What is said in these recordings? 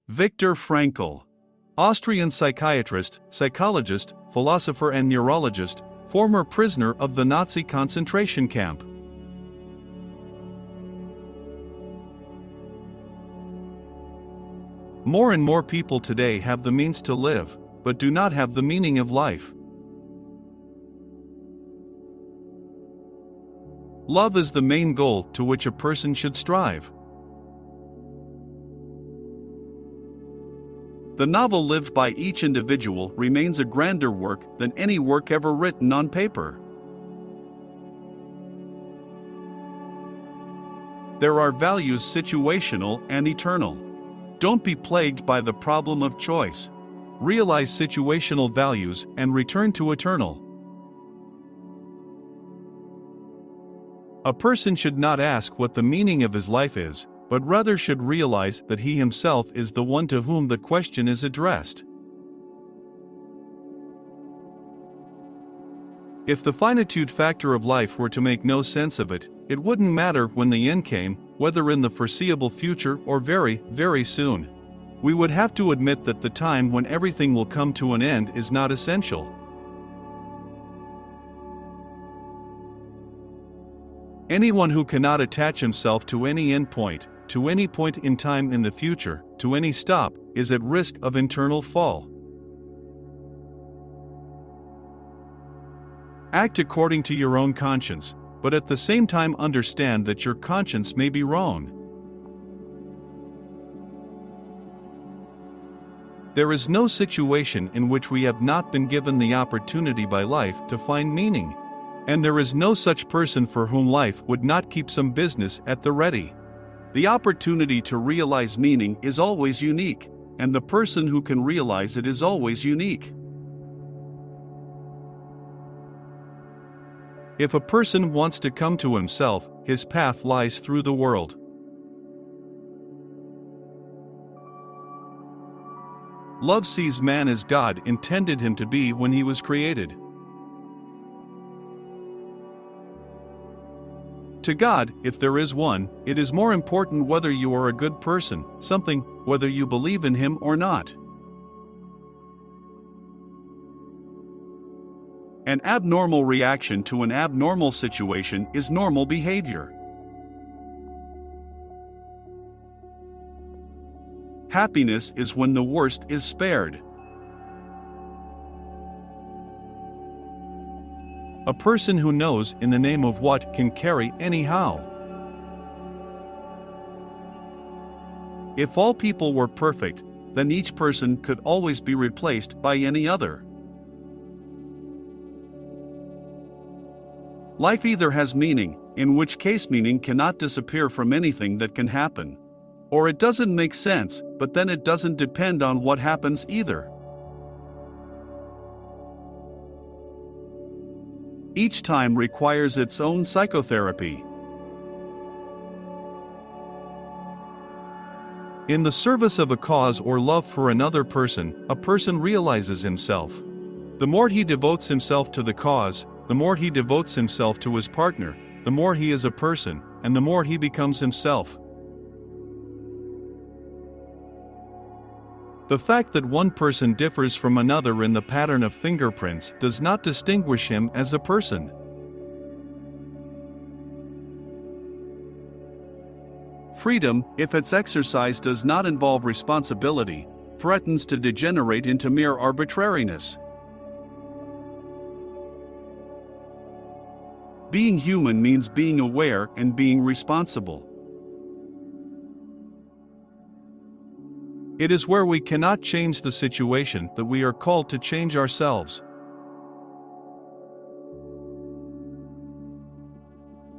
Viktor Frankl, Austrian psychiatrist, psychologist, philosopher and neurologist, former prisoner of the Nazi concentration camp. More and more people today have the means to live, but do not have the meaning of life. Love is the main goal to which a person should strive. The novel lived by each individual remains a grander work than any work ever written on paper. There are values situational and eternal. Don't be plagued by the problem of choice. Realize situational values and return to eternal. A person should not ask what the meaning of his life is, but rather should realize that he himself is the one to whom the question is addressed. If the finitude factor of life were to make no sense of it, it wouldn't matter when the end came, whether in the foreseeable future or very, very soon. We would have to admit that the time when everything will come to an end is not essential. Anyone who cannot attach himself to any endpoint, to any point in time in the future, to any stop, is at risk of internal fall. Act according to your own conscience, but at the same time understand that your conscience may be wrong. There is no situation in which we have not been given the opportunity by life to find meaning. And there is no such person for whom life would not keep some business at the ready. The opportunity to realize meaning is always unique, and the person who can realize it is always unique. If a person wants to come to himself, his path lies through the world. Love sees man as God intended him to be when he was created. To God, if there is one, it is more important whether you are a good person, something, whether you believe in him or not. An abnormal reaction to an abnormal situation is normal behavior. Happiness is when the worst is spared. A person who knows in the name of what can carry anyhow. If all people were perfect, then each person could always be replaced by any other. Life either has meaning, in which case meaning cannot disappear from anything that can happen, or it doesn't make sense, but then it doesn't depend on what happens either. Each time requires its own psychotherapy. In the service of a cause or love for another person, a person realizes himself. The more he devotes himself to the cause, the more he devotes himself to his partner, the more he is a person, and the more he becomes himself. The fact that one person differs from another in the pattern of fingerprints does not distinguish him as a person. Freedom, if its exercise does not involve responsibility, threatens to degenerate into mere arbitrariness. Being human means being aware and being responsible. It is where we cannot change the situation that we are called to change ourselves.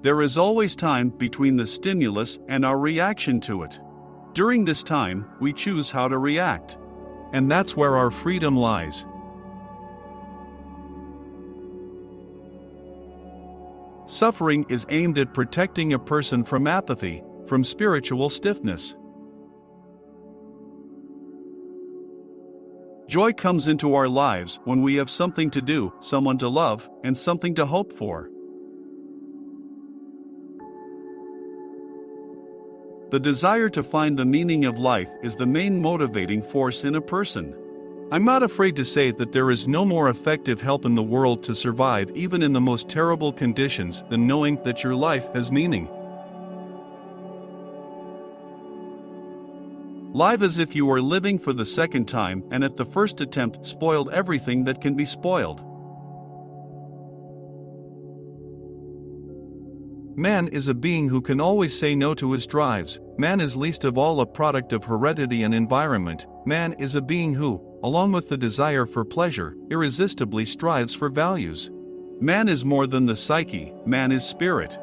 There is always time between the stimulus and our reaction to it. During this time, we choose how to react. And that's where our freedom lies. Suffering is aimed at protecting a person from apathy, from spiritual stiffness. Joy comes into our lives when we have something to do, someone to love, and something to hope for. The desire to find the meaning of life is the main motivating force in a person. I'm not afraid to say that there is no more effective help in the world to survive even in the most terrible conditions than knowing that your life has meaning. Live as if you were living for the second time and at the first attempt spoiled everything that can be spoiled. Man is a being who can always say no to his drives. Man is least of all a product of heredity and environment. Man is a being who, along with the desire for pleasure, irresistibly strives for values. Man is more than the psyche, man is spirit.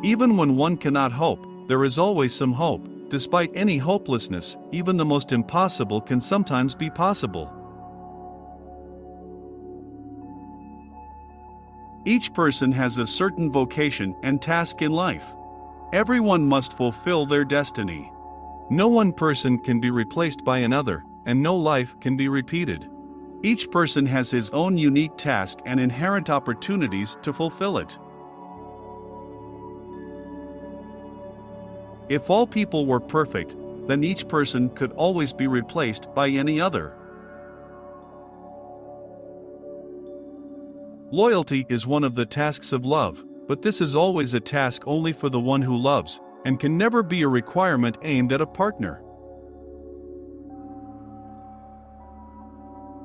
Even when one cannot hope, there is always some hope. Despite any hopelessness, even the most impossible can sometimes be possible. Each person has a certain vocation and task in life. Everyone must fulfill their destiny. No one person can be replaced by another, and no life can be repeated. Each person has his own unique task and inherent opportunities to fulfill it. If all people were perfect, then each person could always be replaced by any other. Loyalty is one of the tasks of love, but this is always a task only for the one who loves, and can never be a requirement aimed at a partner.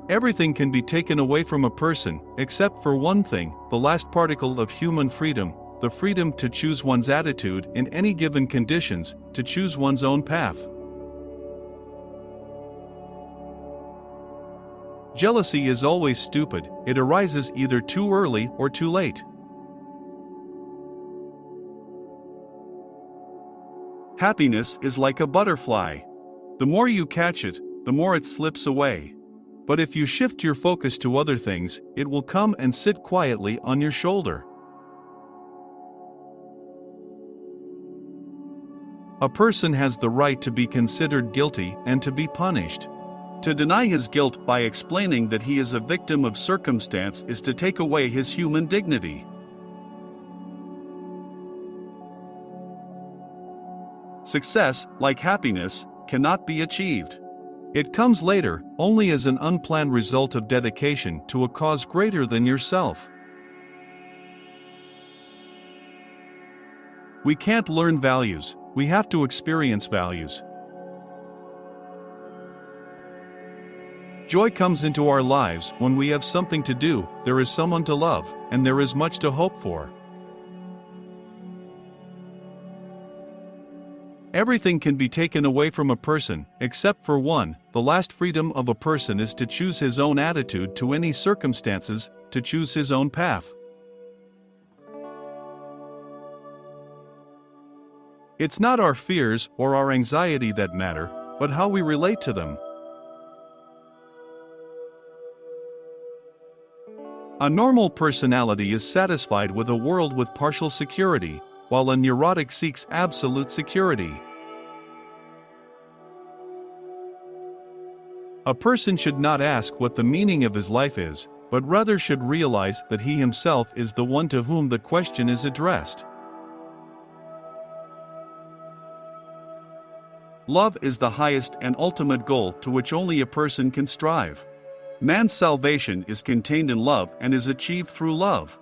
Everything can be taken away from a person, except for one thing, the last particle of human freedom, the freedom to choose one's attitude in any given conditions, to choose one's own path. Jealousy is always stupid, it arises either too early or too late. Happiness is like a butterfly. The more you catch it, the more it slips away. But if you shift your focus to other things, it will come and sit quietly on your shoulder. A person has the right to be considered guilty and to be punished. To deny his guilt by explaining that he is a victim of circumstance is to take away his human dignity. Success, like happiness, cannot be achieved. It comes later, only as an unplanned result of dedication to a cause greater than yourself. We can't learn values, we have to experience values. Joy comes into our lives when we have something to do, there is someone to love, and there is much to hope for. Everything can be taken away from a person, except for one. The last freedom of a person is to choose his own attitude to any circumstances, to choose his own path. It's not our fears or our anxiety that matter, but how we relate to them. A normal personality is satisfied with a world with partial security, while a neurotic seeks absolute security. A person should not ask what the meaning of his life is, but rather should realize that he himself is the one to whom the question is addressed. Love is the highest and ultimate goal to which only a person can strive. Man's salvation is contained in love and is achieved through love.